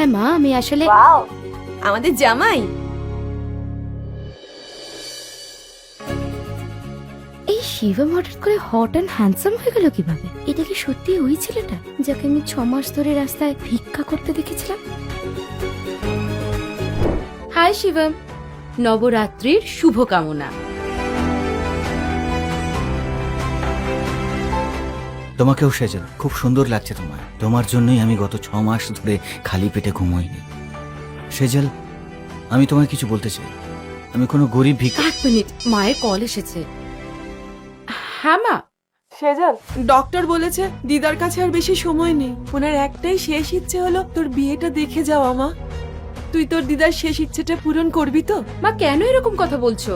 হ্যাঁ মা, আমি আসলে ওয়াও, আমাদের জামাই। এই শিবম হঠাৎ করে হট অ্যান্ড হ্যান্ডসাম হয়ে গেল কিভাবে? এটা কি সত্যি ওই ছেলেটা যাকে আমি 6 মাস ধরে রাস্তায় ভিক্ষা করতে দেখেছিলাম? হাই শিবম, নবরাত্রির শুভকামনা। তোমাকেও সেজল, খুব সুন্দর লাগছে তোমার জন্যই আমি গত 6 মাস ধরে খালি পেটে ঘুমোইনি। সেজল, আমি তোমায় কিছু বলতে চাই। আমি কোনো গরিব ভিক্ষা। 1 মিনিট, মায়ের কল এসেছে। হ্যাঁ মা। সেজল, ডক্টর বলেছে দিদার কাছে আর বেশি সময় নেই। ওনার একটাই শেষ ইচ্ছে হলো তোর বিয়েটা দেখে যাওয়া। মা, তুই তোর দিদার শেষ ইচ্ছেটা পূরণ করবি তো? মা কেন এরকম কথা বলছো?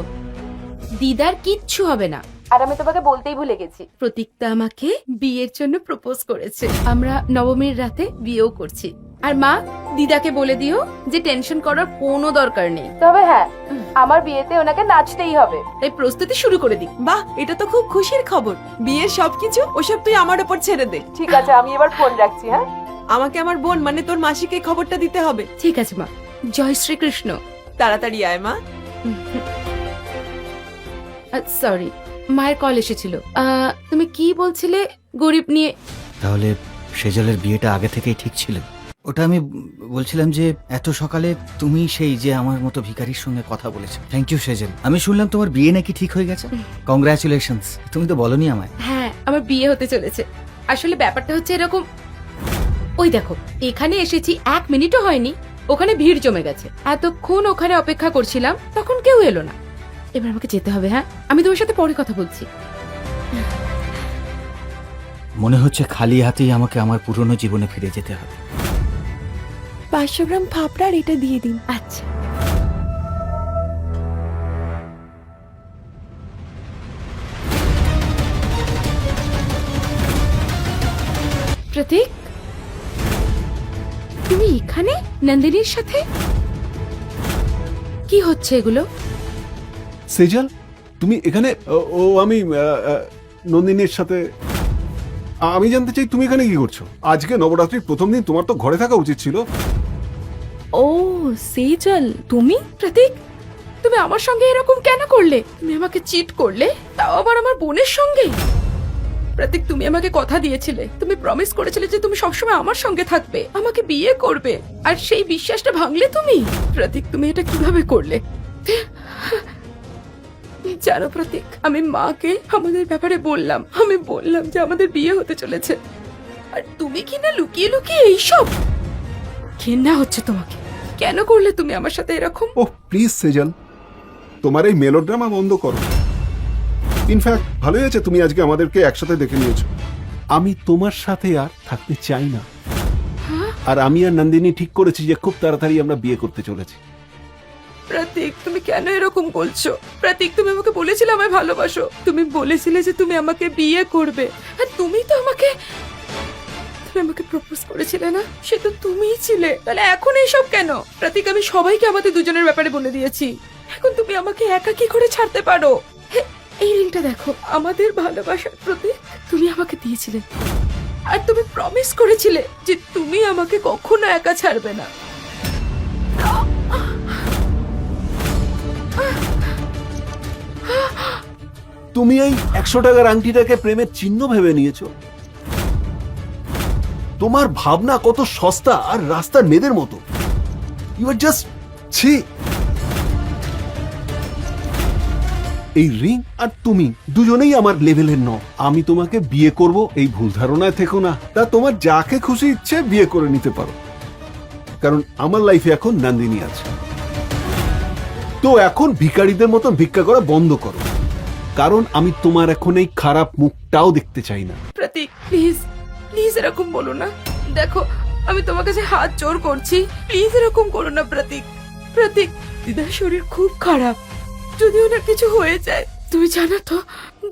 দিদার কিচ্ছু হবে না। আর আমি তোমাকে বলতেই ভুলে গেছি, প্রতীকটা আমাকে বিয়ের জন্য প্রপোজ করেছে। আমরা নবমীর রাতে বিয়েও করছি। আর মা, দিদাকে বলে দিও যে টেনশন করার কোনো দরকার নেই। তবে হ্যাঁ, আমার বিয়েতে ওনাকে নাচতেই হবে। তাই প্রস্তুতি শুরু করে দিই। বাহ, এটা তো খুব খুশির খবর। বিয়ের সবকিছু ওসব তুই আমার উপর ছেড়ে দে। ঠিক আছে, আমি এবার ফোন রাখছি। হ্যাঁ, আমাকে আমার বোন মানে তোর মাসিকে খবরটা দিতে হবে। ঠিক আছে মা। জয় শ্রীকৃষ্ণ। তাড়াতাড়ি আয় মা। সরি, মায়ের কল এসেছিল। তুমি কি বলছিলে গরিব নিয়ে? তাহলে সেজলের বিয়েটা আগে থেকেই ঠিক ছিল? ওটা আমি বলছিলাম যে এত সকালে তুমি সেই যে আমার মতো ভিখারির সঙ্গে কথা বলেছো। Thank you Sejal. আমি শুনলাম তোমার বিয়ে নাকি ঠিক হয়ে গেছে। কংগ্রাচুলেশনস। তুমি তো বলনি আমায়। হ্যাঁ, আমার বিয়ে হতে চলেছে। আসলে ব্যাপারটা হচ্ছে এরকম, ওই দেখো এখানে এসেছি 1 মিনিটও হয়নি, ওখানে ভিড় জমে গেছে। এতক্ষণ ওখানে অপেক্ষা করছিলাম, তখন কেউ এলো না। এবার আমাকে যেতে হবে। হ্যাঁ, আমি তোমার সাথে পরে কথা বলছি। মনে হচ্ছে খালি হাতেই আমাকে আমার পুরনো জীবনে ফিরে যেতে হবে। 500 গ্রাম ফাপড়ার এটা দিয়ে দিন। আচ্ছা। প্রতীক, তুমি এখানে নন্দিনীর সাথে? কি হচ্ছে এগুলো? সেজল, তুমি এখানে? আমি নন্দিনীর সাথে। আমি জানতে চাই তুমি এখানে কি করছো? আজকে নবরাত্রির প্রথম দিন, তোমার তো ঘরে থাকা উচিত ছিল। ও সেজল, তুমি? প্রতীক, তুমি আমার সঙ্গে এরকম কেন করলে? তুমি আমাকে চিট করলে, তাও আবার আমার বোনের সঙ্গে। প্রতীক, তুমি আমাকে কথা দিয়েছিলে, তুমি প্রমিস করেছিলে যে তুমি সবসময় আমার সঙ্গে থাকবে, আমাকে বিয়ে করবে, আর সেই বিশ্বাসটা ভাঙলে তুমি। প্রতীক, তুমি এটা কিভাবে করলে? জানো প্রতীক, আমি মাকে আমাদের ব্যাপারে বললাম, আমি বললাম যে আমাদের বিয়ে হতে চলেছে, আর তুমি কি না লুকিয়ে লুকিয়ে এইসব। ঘেন্না হচ্ছে তোমাকে। কেন করলে তুমি আমার সাথে এরকম? ওহ প্লিজ সেজল, তোমার এই মেলোড্রামা বন্ধ করো। ইনফ্যাক্ট ভালোই আছে তুমি আজকে আমাদেরকে একসাথে দেখে নিয়েছো। আমি তোমার সাথে আর থাকতে চাই না। আর আমি আর নন্দিনী ঠিক করেছি যে খুব তাড়াতাড়ি আমরা বিয়ে করতে চলেছি। প্রতীক, তুমি কেন এরকম বলছো? প্রতীক, তুমি আমাকে বলেছিলে আমায় ভালোবাসো, তুমি বলেছিলে যে তুমি আমাকে বিয়ে করবে, আর তুমি আমাকে প্রপোজ করেছিলে না? সে তো তুমিই ছিলে, তাহলে এখন এইসব কেন? প্রতীক, আমি সবাইকে আমাদের দুজনের ব্যাপারে বলে দিয়েছি, এখন তুমি আমাকে একা কি করে ছাড়তে পারো? এই রিংটা দেখো, আমাদের ভালোবাসার প্রতীক তুমি আমাকে দিয়েছিলে, আর তুমি প্রমিস করেছিলে যে তুমি আমাকে কখনো একা ছাড়বে না। তুমি এই 100 টাকার আংটিটাকে প্রেমের চিহ্ন ভেবে নিয়েছো? তোমার ভাবনা কত সস্তা আর রাস্তার মেয়েদের মতো। ইউ আর জাস্ট ছি। এই রিং আর তুমি দুজনেই আমার লেভেলের নও। আমি তোমাকে বিয়ে করব এই ভুল ধারণায় থেকো না। তা তোমার যাকে খুশি ইচ্ছে বিয়ে করে নিতে পারো, কারণ আমার লাইফে এখন নন্দিনী আছে। তো এখন ভিখারিদের মতন ভিক্ষা করা বন্ধ করো, কারণ আমি তোমার এখন এই খারাপ মুখটাও দেখতে চাই না। প্রতীক, প্লিজ প্লিজ এরকম বলো না। দেখো, আমি তোমার কাছে হাত জোর করছি, প্লিজ এরকম করো না প্রতীক। প্রতীক, দিদার শরীর খুব খারাপ, যদি ওনার কিছু হয়ে যায়, তুমি জানো তো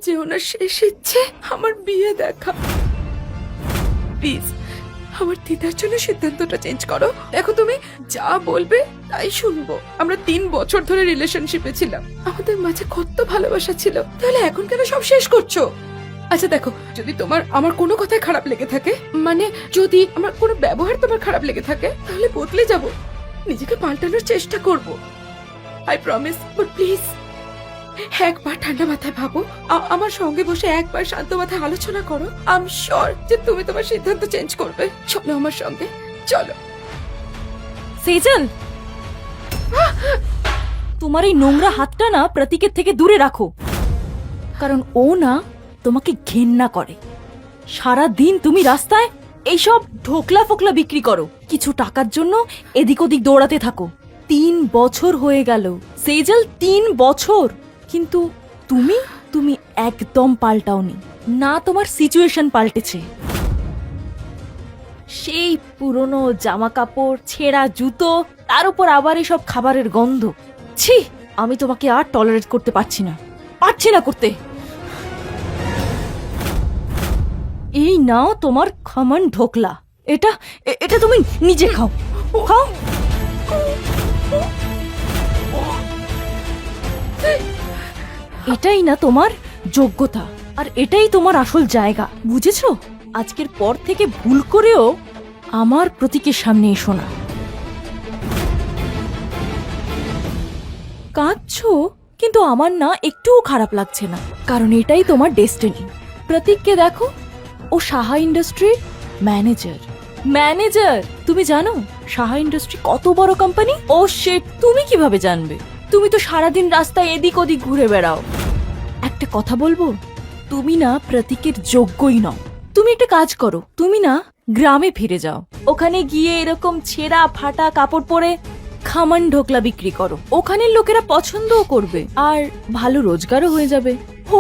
যে ওনার শেষ ইচ্ছে আমার বিয়ে দেখা। প্লিজ আমার দিদার জন্য সিদ্ধান্তটা চেঞ্জ করো। দেখো, তুমি যা বলবে তাই শুনবো। আমরা 3 বছর ধরে রিলেশনশিপে ছিলাম, আমাদের মাঝে কত ভালোবাসা ছিল, তাহলে এখন কেন সব শেষ করছো? আচ্ছা দেখো, যদি তোমার আমার কোনো কথায় খারাপ লেগে থাকে, মানে যদি আমার কোনো ব্যবহার তোমার খারাপ লেগে থাকে, তাহলে বদলে যাব, নিজেকে পাল্টানোর চেষ্টা করব। I promise. বাট প্লিজ একবার ঠান্ডা মাথায় ভাবো, আমার সঙ্গে বসে একবার শান্ত মাথায় আলোচনা করো। আই এম শিওর যে তুমি তোমার সিদ্ধান্ত চেঞ্জ করবে। চলো আমার সঙ্গে, চলো। সেজল, তোমার এই নোংরা হাতটা না প্রতীকের থেকে দূরে রাখো, কারণ ও না তোমাকে ঘেন্না করে। সারা দিন তুমি রাস্তায় এইসব ঢোকলা ফোকলা বিক্রি করো, কিছু টাকার জন্য এদিক ওদিক দৌড়াতে থাকো। 3 বছর হয়ে গেল সেজল, 3 বছর। কিন্তু তুমি একদম পাল্টাওনি না, তোমার সিচুয়েশন পাল্টেছে। সেই পুরনো জামা কাপড়, ছেঁড়া জুতো, তার উপর আবার এসব খাবারের গন্ধ। ছি, আমি তোমাকে আর টলারেট করতে পারছি না করতে। এই নাও তোমার খামান ঢোকলা, এটা তুমি নিজে খাও। এটাই না তোমার যোগ্যতা, আর এটাই তোমার আসল জায়গা, বুঝেছো? আজকের পর থেকে ভুল করেও আমার প্রতীকের সামনে এসো না। কাঁদছো, কিন্তু আমার না একটুও খারাপ লাগছে না, কারণ এটাই তোমার ডেস্টিনি। প্রতীককে দেখো, ও সাহা ইন্ডাস্ট্রির ম্যানেজার। তুমি জানো সাহা ইন্ডাস্ট্রি কত বড় কোম্পানি? ও শিট, তুমি কিভাবে জানবে? তুমি তো সারাদিন রাস্তায় এদিক ওদিক ঘুরে বেড়াও। একটা কথা বলবো, তুমি না প্রতীকের যোগ্যই নও। তুমি একটা কাজ করো, তুমি না গ্রামে ফিরে যাও, ওখানে গিয়ে এরকম ছেঁড়া ফাটা কাপড় পরে খামান ঢোকলা বিক্রি করো। ওখানের লোকেরা পছন্দও করবে, আর ভালো রোজগারও হয়ে যাবে। ও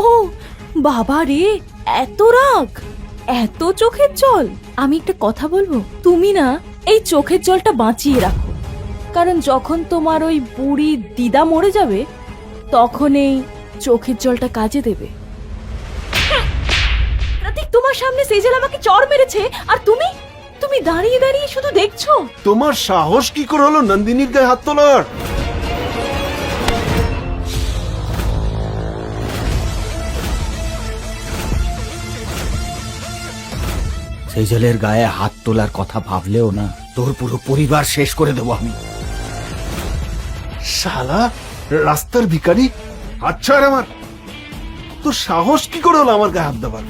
বাবা রে, এত রাগ, এত চোখের জল! আমি একটা কথা বলবো, তুমি না এই চোখের জলটা বাঁচিয়ে রাখো, কারণ যখন তোমার ওই বুড়ি দিদা মরে যাবে, তখন এই চোখের জলটা কাজে দেবে। প্রতীক, তোমার সামনে সেজল আমাকে চড় মেরেছে, আর তুমি দাঁড়িয়ে দাঁড়িয়ে শুধু দেখছো। তোমার সাহস কি করে হলো নন্দিনীর গায়ে হাত তোলার? সেজলের গায়ে হাত তোলার কথা ভাবলেও না, তোর পুরো পরিবার শেষ করে দেবো আমি। শালা রাস্তার ভিখারি, আচ্ছা আর আমার তো সাহস কি করে হলো আমার গায়ে হাত দেবার?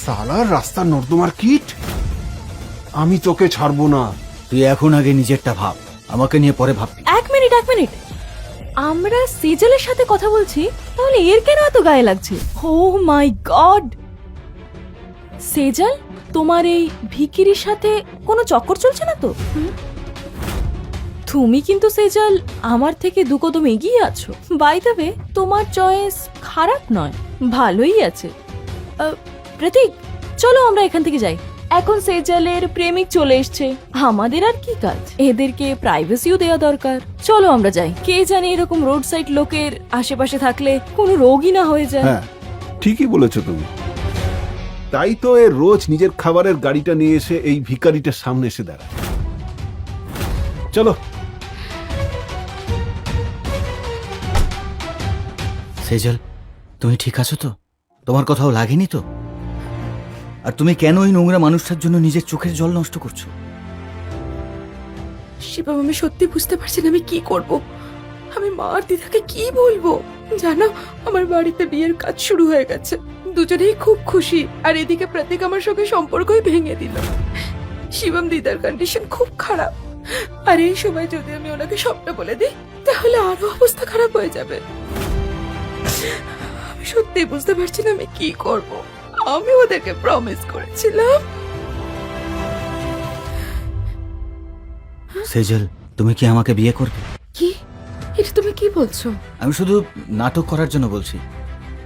শালা রাস্তার নর্দমার কীট, আমি তোকে ছাড়বো না। তুই এখন আগে নিজেরটা ভাব, আমাকে নিয়ে পরে ভাববি। এক মিনিট, আমরা সেজলের সাথে কথা বলছি, তাহলে এর কেন এত গায়ে লাগছে? ও মাই গড! সেজল, তোমার এই ভিকিরির সাথে কোনো চক্কর চলছে না তো? তুমি কিন্তু সেজল আমার থেকে 2 কদম এগিয়ে আছো। বাই দ্য ওয়ে, তোমার চয়েস খারাপ নয়, ভালোই আছে। প্রতীক, চলো আমরা এখান থেকে যাই। এখন সেজলের প্রেমিক চলে এসছে, আমাদের আর কি কাজ? এদেরকে প্রাইভেসিও দেওয়া দরকার। চলো আমরা যাই, কে জানে এরকম রোড সাইড লোকের আশেপাশে থাকলে কোনো রোগই না হয়ে যায়। হ্যাঁ, ঠিকই বলেছো তুমি। তাই তো এ রোজ নিজের খাবারের গাড়িটা নিয়ে এসে এই ভিখারিটার সামনে এসে দাঁড়ায়। চলো। সেজল, তুমি ঠিক আছো তো? তোমার কথাও লাগেনি তো? আর তুমি কেন ওই নোংরা মানুষটার জন্য নিজের চোখের জল নষ্ট করছো? শিবম, আমি সত্যি বুঝতে পারছি না আমি কি করব। আমি মা আর দিদাকে কি বলবো? জানো, আমার বাড়িতে বিয়ের কাজ শুরু হয়ে গেছে, দুজনেই খুব খুশি, আর এদিকে প্রতীক আমার সঙ্গে সম্পর্কই ভেঙে দিল। শিবম, দিদার কন্ডিশন খুব খারাপ, আর এই সময় যদি আমি ওনাকে সবটা বলে দিই, তাহলে আরো অবস্থা খারাপ হয়ে যাবে। আমি সত্যি বুঝতে পারছি না আমি কি করব। আমি ওদেরকে প্রমিস করেছিলাম। সেজল, তুমি কি আমাকে বিয়ে করবে? কি? এটা তুমি কি বলছো? আমি শুধু নাটক করার জন্য বলছি।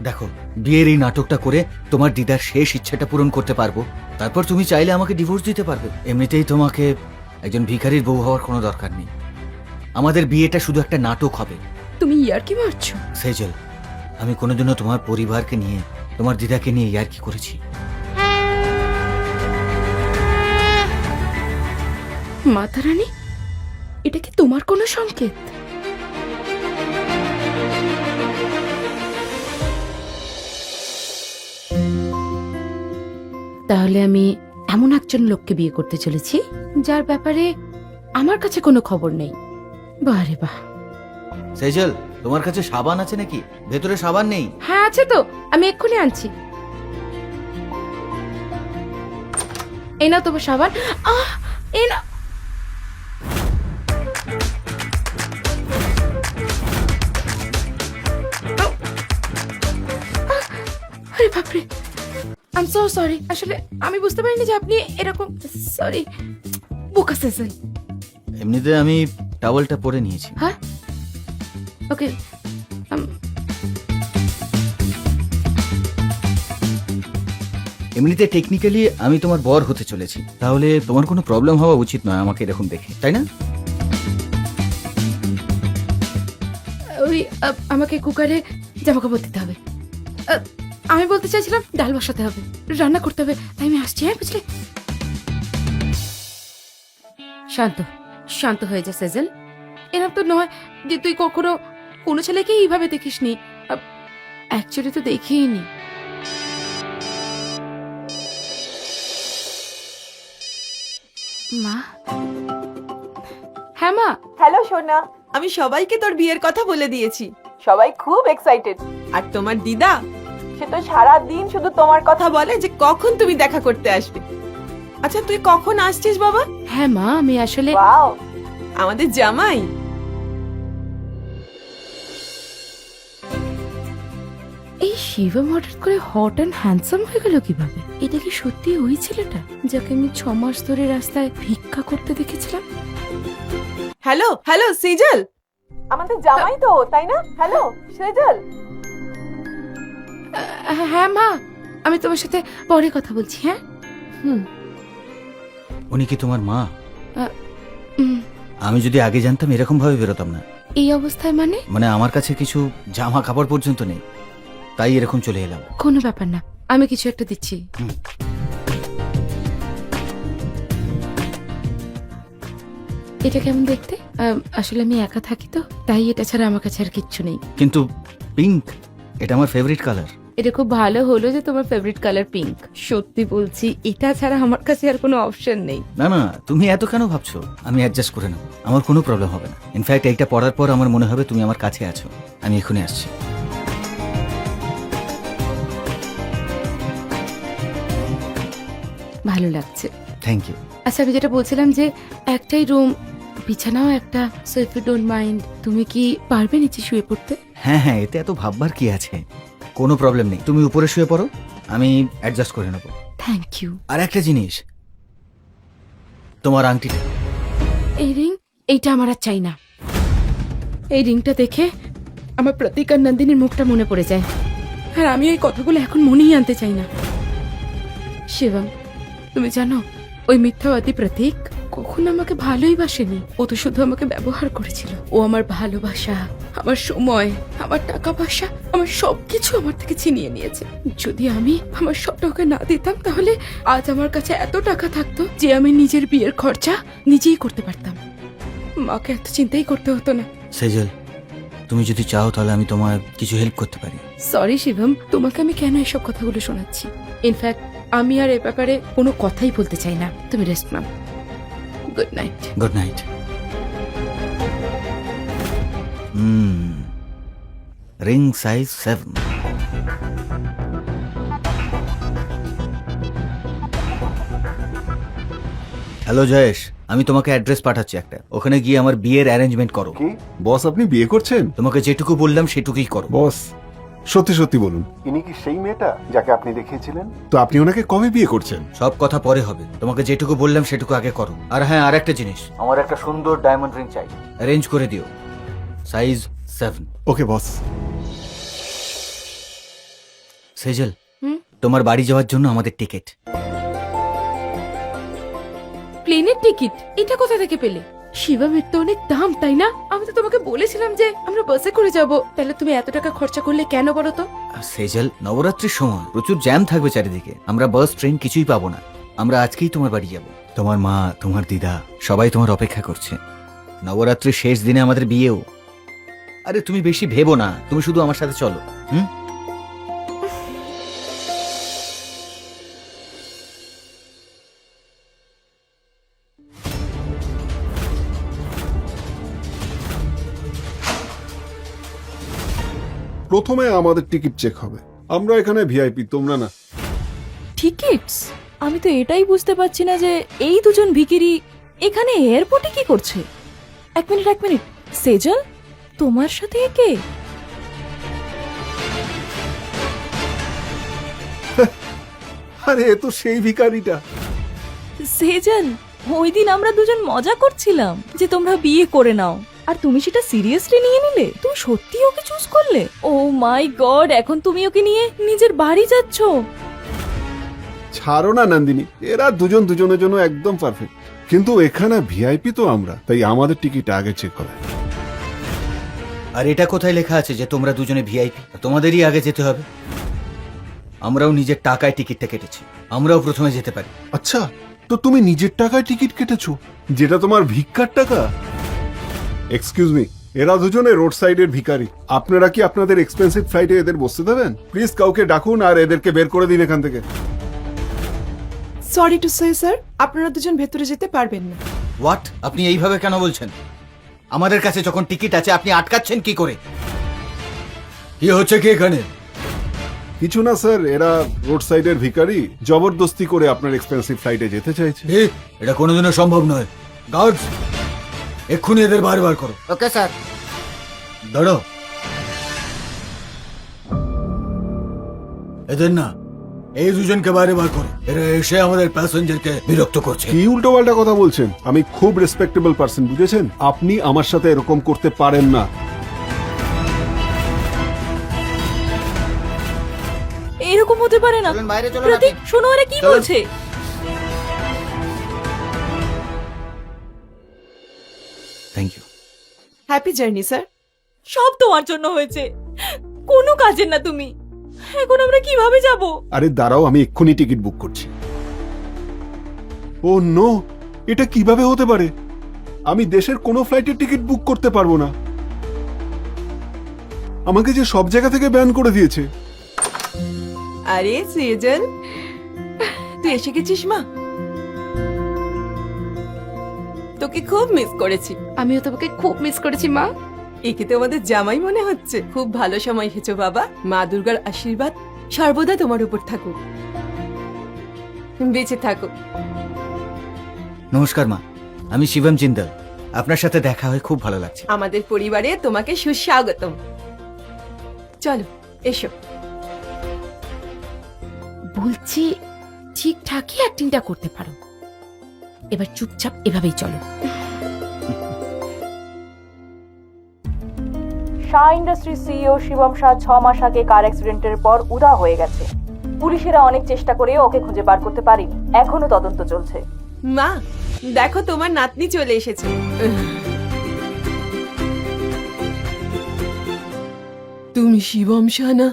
দেখো, বিয়ের এই নাটকটা করে তোমার দিদার শেষ ইচ্ছেটা পূরণ করতে পারবো, তারপর তুমি চাইলে আমাকে ডিভোর্স দিতে পারবে। এমনিতেই তোমাকে একজন ভিখারির বউ হওয়ার কোনো দরকার নেই। আমাদের বিয়েটা শুধু একটা নাটক হবে। তুমি ইয়ার্কি মারছো? সেজল, আমি কোনোদিনও তোমার পরিবারকে নিয়ে, তোমার দিদাকে নিয়ে ইয়ার্কি করেছি? মাতা রানী, এটা কি তোমার কোনো সংকেত? তাহলে আমি এমন একজন লোককে বিয়ে করতে চলেছি যার ব্যাপারে আমার কাছে কোনো খবর নেই। বাহ রে বাহ। সেজল, তোমার কাছে সাবান আছে নাকি? ভেতরে সাবান নেই। হ্যাঁ আছে তো, আমি এক্ষুনি আনছি। এই নাও তোমার সাবান। এই না, আরে বাপরে, আই এম সো সরি। আসলে আমি বুঝতে পারিনি যে আপনি এরকম। সরি, বোকা সেজন। এমনিতে আমি টাওয়েলটা পরে নিয়েছি। হ্যাঁ, ওকে। এমনিতে টেকনিক্যালি আমি তোমার বর হতে চলেছি, তাহলে তোমার কোনো প্রবলেম হওয়া উচিত নয় আমাকে এরকম দেখে, তাই না? ওই আমাকে কুকারে জামা কাপড় দিতে হবে। আমি বলতে চাইছিলাম ডাল বসাতে হবে, রান্না করতে হবে, তাই আমি আসছি। হ্যাঁ বুঝলে? শান্ত শান্ত হয়ে যা সেজল। এরকম তো নয় যে তুই কখনো কোনো ছেলেকে এইভাবে দেখিসনি। অ্যাকচুয়ালি তো দেখিনি। মা? হ্যাঁ মা। হ্যালো সোনা, আমি সবাইকে তোর বিয়ের কথা বলে দিয়েছি। সবাই খুব এক্সাইটেড। আর তোমার দিদা সে তো সারা দিন শুধু তোমার কথা। কথা বলে যে কখন তুমি দেখা করতে আসবে। আচ্ছা তুই কখন আসছিস বাবা? হ্যাঁ মা, আমি আসলে ওয়াও, আমাদের জামাই। এই শিবম হঠাৎ করে হট অ্যান্ড হ্যান্ডসাম হয়ে গেল কিভাবে? এটা কি সত্যি ওই ছেলেটা যাকে আমি 6 মাস ধরে রাস্তায় ভিক্ষা করতে দেখেছিলাম? Hello hello sizzle. আমাদের জামাই তো, তাই না? হ্যালো সেজল। হ্যাঁ মা, আমি তোমার সাথে পরে কথা বলছি। হ্যাঁ। উনি কি তোমার মা? উম, আমি যদি আগে জানতাম এরকম ভাবে বেরোতাম না। এই অবস্থায় মানে? মানে আমার কাছে কিছু জামা কাপড় পর্যন্ত নেই, তাই এরকম চলে এলাম। কোনো ব্যাপার না, আমি কিছু একটা দিচ্ছি। হুম। এটা কেমন দেখতে? আসলে আমি একা থাকি তো, তাই এটা ছাড়া আমার কাছে আর কিচ্ছু নেই। কিন্তু পিঙ্ক, এটা আমার ফেভারিট কালার। এটা খুব ভালো হলো যে তোমার ফেভারিট কালার পিঙ্ক। সত্যি বলছি, এটা ছাড়া আমার কাছে আর কোনো অপশন নেই। না না, তুমি এত কেন ভাবছো? আমি অ্যাডজাস্ট করে নেব, আমার কোনো প্রবলেম হবে না। ইনফ্যাক্ট এইটা পরার পর আমার মনে হবে তুমি আমার কাছে আছো। আমি এখনই আসছি। ভালো লাগছে। Thank you. আচ্ছা, আমি যেটা বলছিলাম যে একটাই রুম, বিছানাও একটা, so if you don't mind, তুমি কি পারবে নিচে শুয়ে পড়তে? হ্যাঁ হ্যাঁ, এতে এত ভাববার কি আছে? কোনো প্রবলেম নেই, তুমি উপরে শুয়ে পড়ো, আমি অ্যাডজাস্ট করে নেব। Thank you. আর একটা জিনিস, তোমার আংটিটা। এই রিং, এইটা আমার আর চাই না। এই রিংটা দেখে আমার প্রতীক আর নন্দিনীর মুখটা মনে পড়ে যায়, আর আমি ওই কথাগুলো এখন মনেই আনতে চাই না। শিবম, তুমি জানো ওই মিথ্যাবাদী প্রতীক কখনো আমাকে ভালোই বাসেনি। ও তো শুধু আমাকে ব্যবহার করেছিল। ও আমার ভালোবাসা, আমার সময়, আমার টাকা পয়সা, আমার সবকিছু আমার থেকে ছিনিয়ে নিয়েছে। যদি আমি আমার সবটা ওকে না দিতাম, তাহলে আজ আমার কাছে এত টাকা থাকতো যে আমি নিজের বিয়ের খরচা নিজেই করতে পারতাম। মাকে এত চিন্তাই করতে হতো না। সেজল, তুমি যদি চাও তাহলে আমি তোমার কিছু হেল্প করতে পারি। সরি শিবম, তোমাকে আমি কেন এসব কথাগুলো শোনাচ্ছি? ইনফ্যাক্ট আমি আর এ ব্যাপারে কোনো কথাই বলতে চাই না। তুমি রেস্ট নাও। Good night. Good night. Ring size 7। Hello Jayesh, আমি তোমাকে অ্যাড্রেস পাঠাচ্ছি একটা, ওখানে গিয়ে আমার বিয়ের অ্যারেঞ্জমেন্ট করো। কি বস, আপনি বিয়ে করছেন? তোমাকে যেটুকু বললাম সেটুকুই করো। বস, সত্যি সত্যি বলুন, ইনি কি সেই মেয়েটা যাকে আপনি দেখিয়েছিলেন? তো আপনি ওনাকে কবে বিয়ে করছেন? সব কথা পরে হবে, তোমাকে যেটুকু বললাম সেটুকু আগে করো। আর হ্যাঁ, আর একটা জিনিস, আমার একটা সুন্দর ডায়মন্ড রিং চাই, অ্যারেঞ্জ করে দিও, সাইজ 7। ওকে বস। সেজল, হুম? তোমার বাড়ি যাওয়ার জন্য আমাদের টিকিট। প্লেনের টিকিট? এটা কোথা থেকে পেলে? শিবমের তো অনেক দাম, তাই না? আমি তো তোমাকে বলেছিলাম যে আমরা বাসে করে যাব। তাহলে তুমি এত টাকা খরচা করলে কেন বলো তো? সেজল, নবরাত্রির সময় প্রচুর জ্যাম থাকবে চারিদিকে, আমরা বাস ট্রেন কিছুই পাবো না। আমরা আজকেই তোমার বাড়ি যাব। তোমার মা, তোমার দিদা সবাই তোমার অপেক্ষা করছে। নবরাত্রির শেষ দিনে আমাদের বিয়েও। আরে তুমি বেশি ভেবো না, তুমি শুধু আমার সাথে চলো। হুম? প্রথমে আমাদের টিকিট চেক হবে। আমরা এখানে ভিআইপি, তোমরা না। টিকিটস? আমি তো এটাই বুঝতে পারছি না যে এই দুজন ভিকিরি এখানে এয়ারপোর্টে কি করছে। এক মিনিট, সেজল, তোমার সাথে কে? আরে এ তো সেই ভিখারিটা। সেজল, ওই দিন আমরা দুজন মজা করছিলাম যে তোমরা বিয়ে করে নাও, আর তুমি সেটা সিরিয়াসলি নিয়ে নিলে। তুমি সত্যি ওকে চুজ করলে? ও মাই গড, এখন তুমি ওকে নিয়ে নিজের বাড়ি যাচ্ছ? ছাড়ো না নন্দিনী, এরা দুজন দুজনের জন্য একদম পারফেক্ট। কিন্তু এখানে ভিআইপি তো আমরা, তাই আমাদের টিকিট আগে চেক হবে। আর এটা কোথায় লেখা আছে যে তোমরা দুজনে ভিআইপি? তোমাদেরই আগে যেতে হবে। আমরাও নিজের টাকায় টিকিটটা কেটেছি, আমরাও প্রথমে যেতে পারি। আচ্ছা, তো তুমি নিজের টাকায় টিকিট কেটেছো, যেটা তোমার ভিক্ষার টাকা? এক্সকিউজ মি, এরা দুজনে রোড সাইডের ভিখারি। আপনারা কি আপনাদের এক্সপেন্সিভ ফ্লাইটে এদের বসতে দেবেন? প্লিজ কাউকে ডাকুন আর এদেরকে বের করে দিন এখান থেকে। সরি টু সে স্যার, আপনারা দুজন ভেতরে যেতে পারবেন না। হোয়াট? আপনি এইভাবে কেন বলছেন? আমাদের কাছে যখন টিকিট আছে আপনি আটকাচ্ছেন কি করে? কি হচ্ছে কি এখানে? কিছু না স্যার, এরা রোড সাইডের ভিখারি, জবরদস্তি করে আপনার এক্সপেন্সিভ ফ্লাইটে যেতে চাইছে। এটা কোনোদিনও সম্ভব নয়। গার্ডস, এক্ষুনি এদের বার করো। Okay sir. দাঁড়ো, এদের না, এই দুজনকে বাইরে বার করো। এরা এসে আমাদের প্যাসেঞ্জারকে বিরক্ত করছে। কি উল্টো পাল্টা কথা বলছেন? আমি খুব রেসপেক্টেবল পার্সন, বুঝেছেন? আপনি আমার সাথে এরকম করতে পারেন না। এরকম হতে পারে না। চলুন বাইরে, চলুন প্রতীক, আপনি। শোনো ওরা কি চলুন। বলছে। Thank you. Happy journey sir. সব তোমার জন্য হয়েছে, কোনো কাজের না তুমি। এখন আমরা কিভাবে যাব? আরে দাঁড়াও, আমি এক্ষুনি টিকিট বুক করছি। ও নো, এটা কিভাবে হতে পারে? আমি দেশের কোনো ফ্লাইটের টিকিট বুক করতে পারবো না। আমাকে যে সব জায়গা থেকে ব্যান করে দিয়েছে। আরে সেজল, তুই এসে গেছিস মা? তোকে খুব মিস করেছি। আমিও তোমাকে খুব মিস করেছি মা। একে তো আমাদের জামাই মনে হচ্ছে। খুব ভালো সময় এসেছো বাবা। মা দুর্গার আশীর্বাদ সর্বদা তোমার উপর থাকুক। বেঁচে থাকো। নমস্কার মা, আমি শিবম জিন্দাল। আপনার সাথে দেখা হয়ে খুব ভালো লাগছে। আমাদের পরিবারে তোমাকে সুস্বাগতম। চলো এসো। বলছি ঠিকঠাকই অ্যাক্টিংটা করতে পারো, এবার চুপচাপ এভাবেই চলো। শাহ ইন্ডাস্ট্রি সিইও শিবম শাহ 6 মাস আগে কার অ্যাক্সিডেন্টের পর উধাও হয়ে গেছে। পুলিশেরা অনেক চেষ্টা করেও ওকে খুঁজে বার করতে পারেনি। এখনো তদন্ত চলছে। মা দেখো, তোমার নাতনি চলে এসেছে। তুমি শিবম শাহ না?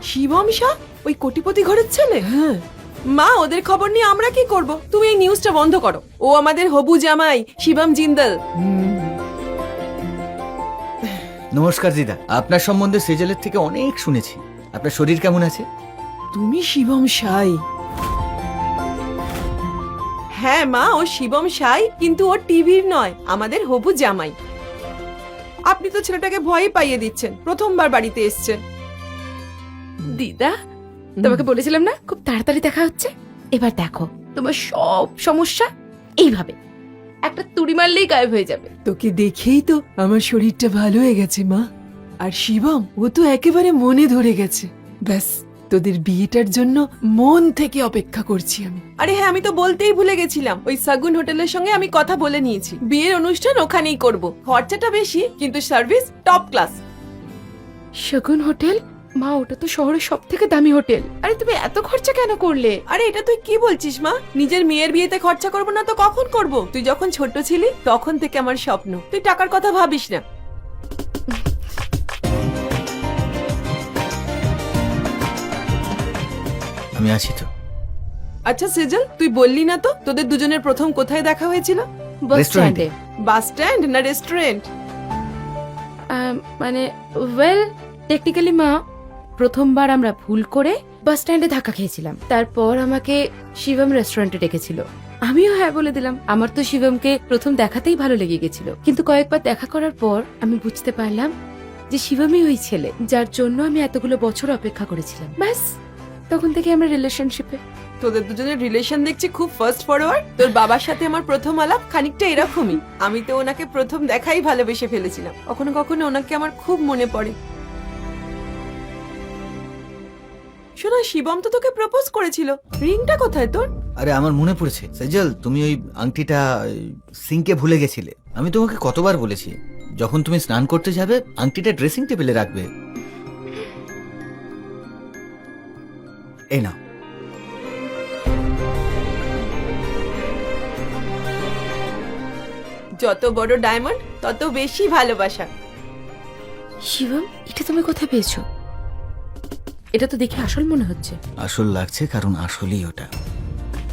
শিবম শাহ ওই কোটিপতি ঘরের ছেলে? হ্যাঁ মা, ওদের খবর নিয়ে আমরা কি করব? তুমি এই নিউজটা বন্ধ করো। ও আমাদের হবু জামাই শিবম জিন্দাল। নমস্কার দিদা, আপনার সম্বন্ধে সেজলের থেকে অনেক শুনেছি। আপনার শরীর কেমন আছে? তুমি শিবম শাহ? হ্যাঁ মা, ও শিবম শাহ, কিন্তু ও টিভির নয়, আমাদের হবু জামাই। আপনি তো ছেলেটাকে ভয় পাইয়ে দিচ্ছেন। প্রথমবার বাড়িতে এসছেন। দিদা, তোমাকে বলেছিলাম না খুব তাড়াতাড়ি দেখা হচ্ছে। এবার দেখো, তোমার সব সমস্যা এইভাবে একটা তুড়ি মারলেই গায়েব হয়ে যাবে। তোকে দেখেই তো আমার শরীরটা ভালো হয়ে গেছে মা। আর শিবম, ও তো একেবারে মনে ধরে গেছে। ব্যাস, তোদের বিয়েটার জন্য মন থেকে অপেক্ষা করছি আমি। আরে হ্যাঁ, আমি তো বলতেই ভুলে গেছিলাম। ওই সাগুন হোটেলের সঙ্গে আমি কথা বলে নিয়েছি। বিয়ের অনুষ্ঠান ওখানেই করব। খরচাটা বেশি, কিন্তু সার্ভিস টপ ক্লাস। শগুন হোটেল? মা, ওটা তো শহরের সব থেকে দামি হোটেল। আরে তুমি এত খরচা কেন করলে? আরে এটা তুই কি বলছিস মা? নিজের মেয়ের বিয়েতে খরচা করবো না তো কখন করব? তুই যখন ছোট ছিলি তখন থেকে আমার স্বপ্ন। তুই টাকার কথা ভাবিস না। আমি আছি তো। আচ্ছা সেজল, তুই বললি না তো তোদের দুজনের প্রথম কোথায় দেখা হয়েছিল? বাস রেস্টুরেন্টে। স্ট্যান্ডে। বাস স্ট্যান্ড না রেস্টুরেন্ট? মানে ওয়েল টেকনিক্যালি মা, প্রথমবার আমরা ভুল করে বাস স্ট্যান্ডে ধাক্কা খেয়েছিলাম। তারপর আমাকে শিবম রেস্টুরেন্টে ডেকেছিল, আমিও হ্যাঁ বলে দিলাম। আমার তো শিবমকে প্রথম দেখাতেই ভালো লেগে গেছিল, কিন্তু কয়েকবার দেখা করার পর আমি বুঝতে পারলাম যে শিবমই ওই ছেলে যার জন্য আমি এতগুলো বছর অপেক্ষা করেছিলাম। ব্যাস তখন থেকে আমরা রিলেশনশিপে। তোদের দুজনের রিলেশন দেখছি খুব ফাস্ট ফরওয়ার্ড। তোর বাবার সাথে আমার প্রথম আলাপ খানিকটা এরকমই। আমি তো ওনাকে প্রথম দেখাই ভালোবেসে ফেলেছিলাম। কখনো কখনো ওনাকে আমার খুব মনে পড়ে। শোনা, শিবম তো তোকে প্রপোজ করেছিল, রিংটা কোথায় তোর? আরে আমার মনে পড়েছে সেজল, তুমি ওই আংটিটা সিঙ্কে ভুলে গেছিলে। আমি তোমাকে কতবার বলেছি যখন তুমি স্নান করতে যাবে আংটিটা ড্রেসিং টেবিলে রাখবে। এই নাও। যত বড় ডায়মন্ড তত বেশি ভালোবাসা। শিবম, এটা তুমি কোথায় পেয়েছো? এটা তো দেখে আসল মনে হচ্ছে। আসল লাগছে কারণ আসলেই ওটা।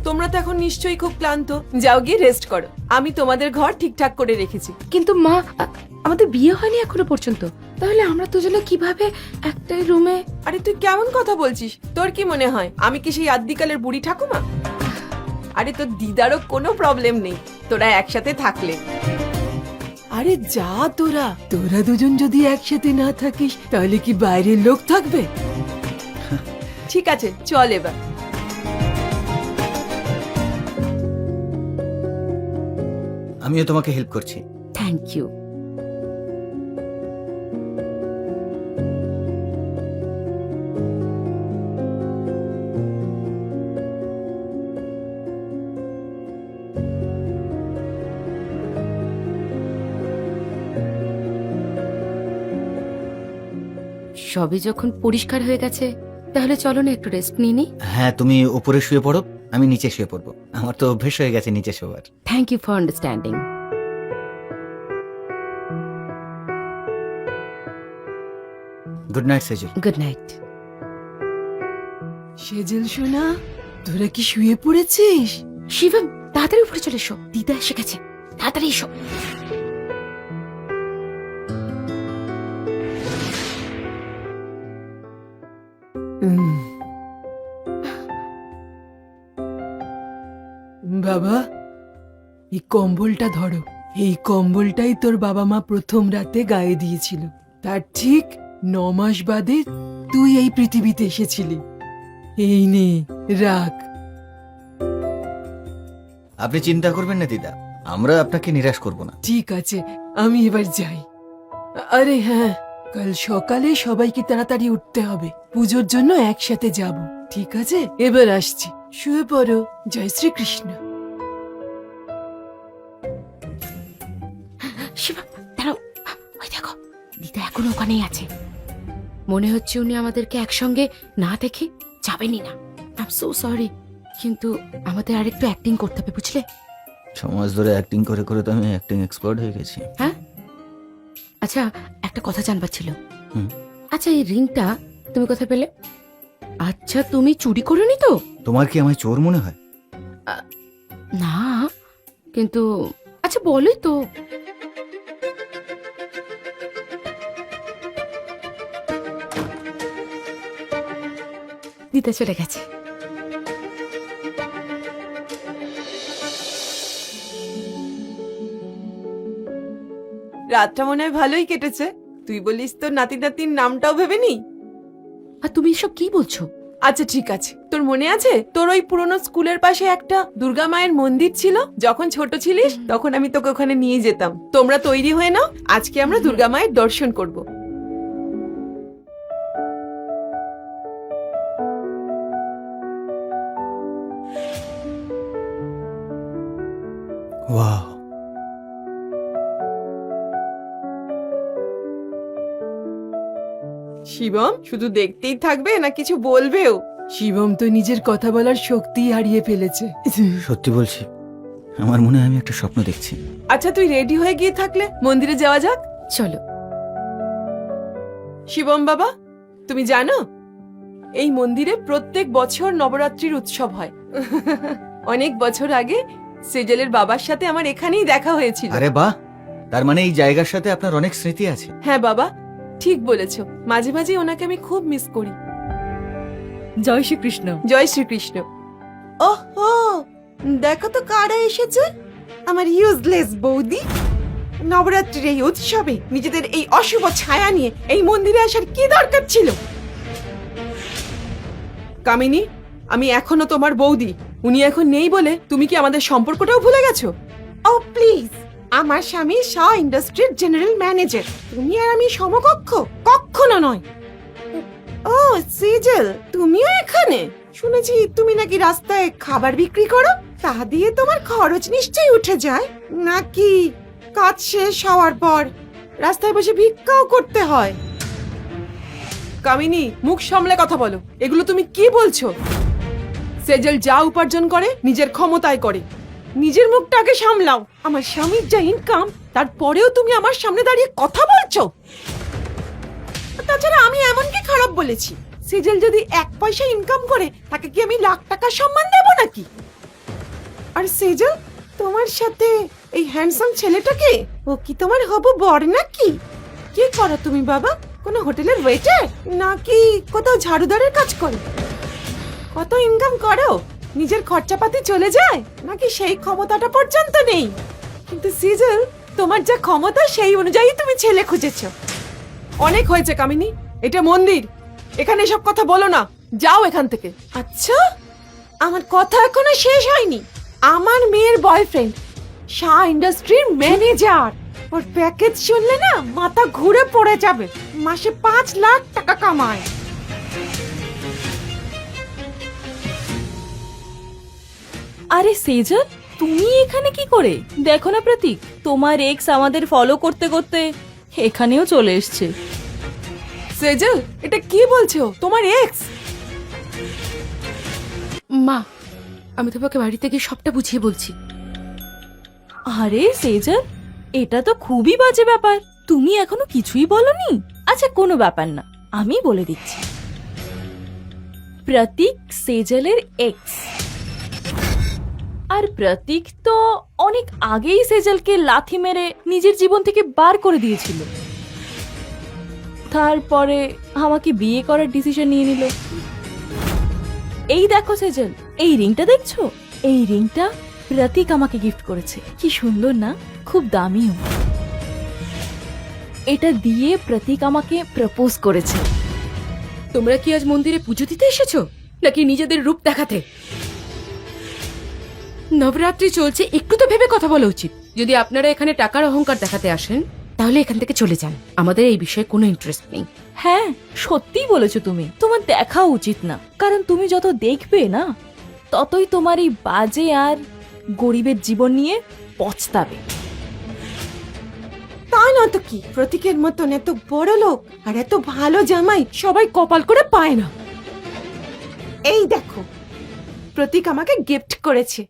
তোমরা তো এখন নিশ্চয়ই খুব ক্লান্ত, যাও গিয়ে রেস্ট করো। আমি তোমাদের ঘর ঠিকঠাক করে রেখেছি। কিন্তু মা, আমাদের বিয়ে হয়নি এখনো পর্যন্ত, তাহলে আমরা দুজনে কিভাবে একটাই রুমে? আরে তুই কেমন কথা বলছিস? তোর কি মনে হয় আমি কি সেই আদ্যিকালের বুড়ি ঠাকুমা? আরে তোর দিদারও কোনো প্রবলেম নেই তোরা একসাথে থাকলে। আরে যা, তোরা দুজন যদি একসাথে না থাকিস তাহলে কি বাইরের লোক থাকবে? ঠিক আছে, চল এবার। আমিও তোমাকে হেল্প করছি। Thank you. সবই যখন পরিষ্কার হয়ে গেছে, তাহলে চলো না একটু রেস্ট নিয়ে নি। হ্যাঁ, তুমি উপরে শুয়ে পড়ো, আমি নিচে শুয়ে পড়বো। আমার তো অভ্যেস হয়ে গেছে নিচে শোয়ার। Thank you for understanding. Good night Sejal. Good night. Sejal সোনা, তোরা কি শুয়ে পড়েছিস? শিবম, তাড়াতাড়ি উপরে চলে এসো, দিদা এসে গেছে, তাড়াতাড়ি এসো। বাবা, এই কম্বলটা ধরো। এই কম্বলটাই তোর বাবা মা প্রথম রাতে গায়ে দিয়েছিল। তার ঠিক 9 মাস বাদে তুই এই পৃথিবীতে এসেছিলি। এই নে, রাখ। আপনি চিন্তা করবেন না দিদা, আমরা আপনাকে নিরাশ করব না। ঠিক আছে, আমি এবার যাই। আরে হ্যাঁ, কাল সকালে সবাইকে তাড়াতাড়ি উঠতে হবে, পুজোর জন্য একসাথে যাব। ঠিক আছে, এবার আসছি, শুয়ে পড়ো। জয় শ্রীকৃষ্ণ। শিবম, দাঁড়াও, ওই দেখো, দিদা এখনো ওখানেই আছে। মনে হচ্ছে উনি আমাদেরকে একসঙ্গে না দেখে যাবেনই না। আই এম সো সরি, কিন্তু আমাদের আরেকটু অ্যাক্টিং করতে হবে, বুঝলে? সমাজ ধরে অ্যাক্টিং করে করে তো আমি অ্যাক্টিং এক্সপার্ট হয়ে গেছি। হ্যাঁ, আচ্ছা একটা কথা জানবার ছিল। হুম। আচ্ছা, এই রিংটা তুমি কোথায় পেলে? আচ্ছা, তুমি চুরি করোনি তো? তোমার কি আমায় চোর মনে হয়? না, কিন্তু আচ্ছা বলোই তো। দিদা চলে গেছে। রাতটা মনে হয় ভালোই কেটেছে। তুই বলিস তোর নাতি নাতির নামটাও ভেবে নি। আর তুমি এসব কি বলছো? আচ্ছা ঠিক আছে, তোর মনে আছে তোর ওই পুরনো স্কুলের পাশে একটা দুর্গা মায়ের মন্দির ছিল? যখন ছোট ছিলিস তখন আমি তোকে ওখানে নিয়ে যেতাম। তোমরা তৈরি হয়ে নাও, আজকে আমরা দুর্গা মায়ের দর্শন করব। ওয়াও, শিবম শুধু দেখতেই থাকবে না কিছু বলবেও? শিবম তো নিজের কথা বলার শক্তি হারিয়ে ফেলেছে। সত্যি বলছি, আমার মনে হয় আমি একটা স্বপ্ন দেখছি। আচ্ছা তুই রেডি হয়ে গিয়ে থাকলে মন্দিরে যাওয়া যাক। চলো। শিবম বাবা, তুমি জানো এই মন্দিরে প্রত্যেক বছর নবরাত্রির উৎসব হয়। অনেক বছর আগে সেজলের বাবার সাথে আমার এখানেই দেখা হয়েছিল। আরে বাহ, তার মানে এই জায়গার সাথে আপনার অনেক স্মৃতি আছে। হ্যাঁ বাবা, ঠিক বলেছো। মাঝে মাঝে ওনাকে আমি খুব মিস করি। জয় শ্রীকৃষ্ণ। জয় শ্রীকৃষ্ণ। ওহো, দেখো তো কারা এসেছে, আমার ইউজলেস বৌদি। নবরাত্রির এই উৎসবে নিজেদের এই অশুভ ছায়া নিয়ে এই মন্দিরে আসার কি দরকার ছিল? কামিনী, আমি এখনো তোমার বৌদি। উনি এখন নেই বলে তুমি কি আমাদের সম্পর্কটাও ভুলে গেছো? ও প্লিজ, আমার স্বামী শাহ ইন্ডাস্ট্রির জেনারেল ম্যানেজার। তুমি আর আমি সমকক্ষ? কখনো নয়। ও সেজল, তুমিও এখানে? শুনেছি তুমি নাকি রাস্তায় খাবার বিক্রি করো, তা দিয়ে তোমার খরচ নিশ্চয়ই উঠে যায়, নাকি কাজ শেষ হওয়ার পর রাস্তায় বসে ভিক্ষাও করতে হয়? কামিনী, মুখ সামলে কথা বলো। এগুলো তুমি কি বলছো? সেজল যা উপার্জন করে নিজের ক্ষমতায় করে। নিজের মুখটাকে সামলাও। আমার স্বামীর যা ইনকাম, তারপরেও তুমি আমার সামনে দাঁড়িয়ে কথা বলছো। তাছাড়া আমি এমন কি খারাপ বলেছি? সেজল যদি 1 পয়সা ইনকাম করে, তাকে কি আমি লাখ টাকা সম্মান দেব নাকি? আর সেজল, তোমার সাথে এই হ্যান্ডসাম ছেলেটাকে, ও কি তোমার হবু বর নাকি? কি করো তুমি বাবা? কোনো হোটেলের ওয়েটার নাকি কোথাও ঝাড়ুদারের কাজ করো? কত ইনকাম করো? নিজের খরচাপাতি চলে যায় নাকি সেই ক্ষমতাটা পর্যন্ত নেই? কিন্তু সেজল, তোমার যা ক্ষমতা সেই অনুযায়ী তুমি ছেলে খুঁজেছো। অনেক হয়েছে কামিনী, এটা মন্দির, এখানে এসব কথা বলো না। যাও এখান থেকে। আচ্ছা, আমার কথা এখনো শেষ হয়নি। আমার মেয়ের বয়ফ্রেন্ড শাহ ইন্ডাস্ট্রির ম্যানেজার। ওর প্যাকেজ শুনলে না মাথা ঘুরে পড়ে যাবে। মাসে 5 লাখ টাকা কামায়। আরে সেজল, তুমি এখানে কি করে? দেখো না প্রতীক, তোমার এক্স আমাদের ফলো করতে করতে এখানেও চলে এসছে। সেজল, এটা কি বলছো? তোমার এক্স? মা, আমি তোমাকে বাড়িতে গিয়ে সবটা বুঝিয়ে বলছি। আরে সেজল, এটা তো খুবই বাজে ব্যাপার। তুমি এখনো কিছুই বলনি? আচ্ছা, কোনো ব্যাপার না, আমি বলে দিচ্ছি। প্রতীক সেজলের এক্স। আর প্রতীক তো অনেক আগেই সেজলকে লাথি মেরে নিজের জীবন থেকে বার করে দিয়েছিল। তারপরে আমাকে বিয়ে করার ডিসিশন নিয়ে নিল। এই দেখো সেজল, এই রিংটা দেখছো? এই রিংটা প্রতীক আমাকে গিফট করেছে। কি সুন্দর না? খুব দামিও। এটা দিয়ে প্রতীক আমাকে প্রপোজ করেছে। তোমরা কি আজ মন্দিরে পুজো দিতে এসেছো নাকি নিজেদের রূপ দেখাতে? নবরাত্রি চলছে, একটু তো ভেবে কথা বলা উচিত। যদি আপনারা এখানে টাকার অহংকার দেখাতে আসেন, তাহলে এখান থেকে চলে যান। আমাদের এই বিষয়ে কোনো ইন্টারেস্ট নেই। হ্যাঁ, সত্যিই বলেছো তুমি। তোমার দেখা উচিত না, কারণ তুমি যত দেখবে না, ততই তোমার এই বাজে আর গরিবের জীবন নিয়ে পছতাবে। তা না তো কি, প্রতীকের মতন এত বড় লোক আর এত ভালো জামাই সবাই কপাল করে পায় না। এই দেখো, প্রতীক আমাকে গিফট করেছে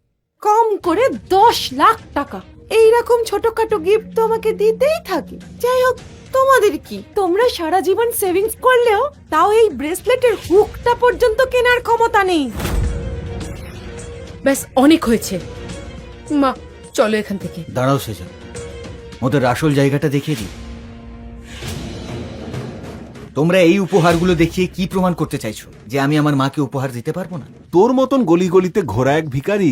কম করে 10 লাখ টাকা। এইরকম ছোটখাটো গিফট তো আমাকে দিতেই থাকে। যাই হোক, তোমাদের কি? তোমরা সারা জীবন সেভিংস করলেও তাও এই ব্রেসলেটের হুকটা পর্যন্ত কেনার ক্ষমতা নেই। ব্যাস, অনেক হয়েছে। মা, চলো এখান থেকে। দাঁড়াও সেজল, ওদের আসল জায়গাটা দেখিয়ে দিই। তোমরা এই উপহারগুলো দেখিয়ে কি প্রমাণ করতে চাইছো? যে আমি আমার মাকে উপহার দিতে পারবো না? তোর মতন গলি গলিতে ঘোরা এক ভিখারি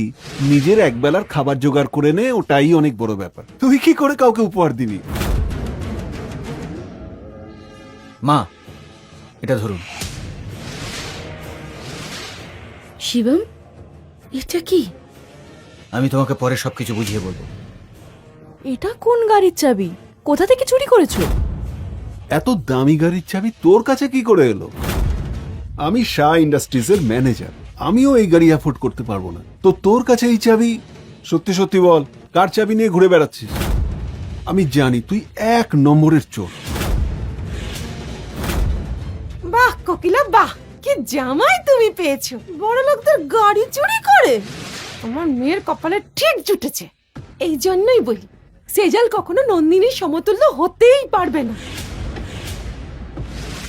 নিজের একবেলার খাবার জোগাড় করে নে, ওটাই অনেক বড় ব্যাপার। তুই কি করে কাউকে উপহার দিবি? মা, এটা ধরুন। শিবম, এটা কি? আমি তোমাকে পরে সবকিছু বুঝিয়ে বলবো। এটা কোন গাড়ির চাবি? কোথা থেকে চুরি করেছো? এত দামি গাড়ির চাবি তোর কাছে কি করে এলো? আমি শাহ ইন্ডাস্ট্রিজের ম্যানেজার, আমিও এই গাড়ি অ্যাফোর্ড করতে পারবো না। তো তোর কাছে এই চাবি? সত্যি সত্যি বল, কার চাবি নিয়ে ঘুরে বেড়াচ্ছিস? আমি জানি তুই 1 নম্বরের চোর। বাহ কোকিলা, বাহ, কি জামাই তুমি পেয়েছো! বড় লোকদের গাড়ি চুরি করে। আমার মেয়ের কপালে ঠিক জুটেছে। এই জন্যই বলি, সেজল কখনো নন্দিনীর সমতুল্য হতেই পারবে না।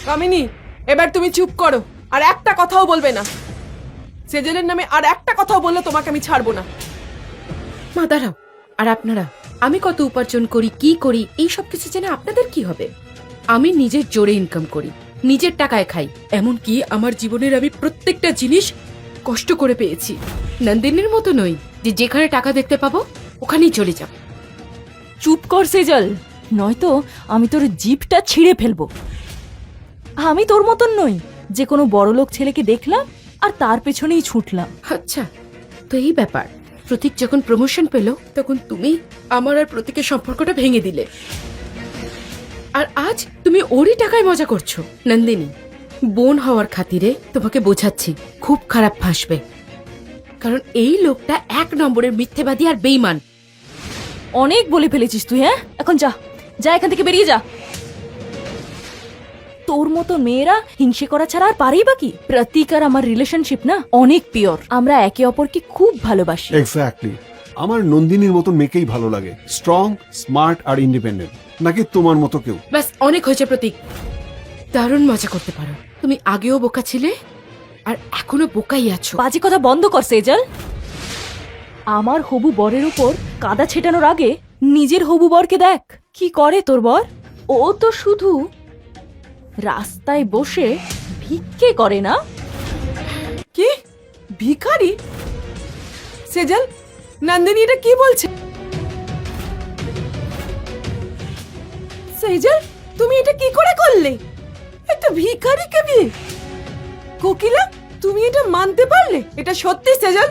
কামিনী, এবার তুমি চুপ করো আর একটা কথাও বলবে না। সেজেলের নামে আর একটা কথাও বললে তোমাকে আমি ছাড়বো না। মা দাঁড়াও। আর আপনারা, আমি কত উপার্জন করি, কি করি, এই সব কিছু জেনে আপনাদের কি হবে? আমি নিজের জোরে ইনকাম করি, নিজের টাকায় খাই। এমনকি আমার জীবনের আমি প্রত্যেকটা জিনিস কষ্ট করে পেয়েছি। নন্দিনীর মতো নই যে যেখানে টাকা দেখতে পাবো ওখানেই চলে যাব। চুপ কর সেজল, নয়তো আমি তোর জিভটা ছিঁড়ে ফেলবো। আমি তোর মতন নই যে কোনো বড়লোক ছেলেকে দেখলাম আর তার পেছনেই ছুটলাম। আচ্ছা, তো এই ব্যাপার। প্রতীক যখন প্রমোশন পেল তখন তুমি আমার আর প্রতীকের সম্পর্কটা ভেঙে দিলে। আর আজ তুমি ওরই টাকায় মজা করছো। নন্দিনী, বোন হওয়ার খাতিরে তোমাকে বোঝাচ্ছি, খুব খারাপ ফাঁসবে। কারণ এই লোকটা 1 নম্বরের মিথ্যেবাদী আর বেঈমান। অনেক বলে ফেলেছিস তুই, হ্যাঁ? এখন যা যা, এখান থেকে বেরিয়ে যা। তোর মতো মেয়েরা হিংসে করা ছাড়া আর পারেই বাকি। প্রতীক আর আমার রিলেশনশিপ না অনেক পিওর। আমরা একে অপরকে খুব ভালোবাসি। এক্স্যাক্টলি, আমার নন্দিনীর মতো মেয়েকেই ভালো লাগে, স্ট্রং, স্মার্ট আর ইন্ডিপেন্ডেন্ট, নাকি তোমার মতো কেউ। ব্যাস, অনেক হয়েছে প্রতীক। দারুণ মজা করতে পারো। তুমি আগেও বোকা ছিলে আর এখনো বোকাই আছো। বাজে কথা বন্ধ কর সেজল। আমার হবু বরের উপর কাদা ছেটানোর আগে নিজের হবু বরকে দেখ কি করে তোর বর। ও তো শুধু রাস্তায় বসে ভিক্ষে করে না। কি ভিখারি? সেজল, নন্দিনী এটা কি বলছে? সেজল, তুমি এটা কি করে করলে? একটা ভিখারিকে বিয়ে? কোকিলা, তুমি এটা মানতে পারলে? এটা সত্যি সেজল?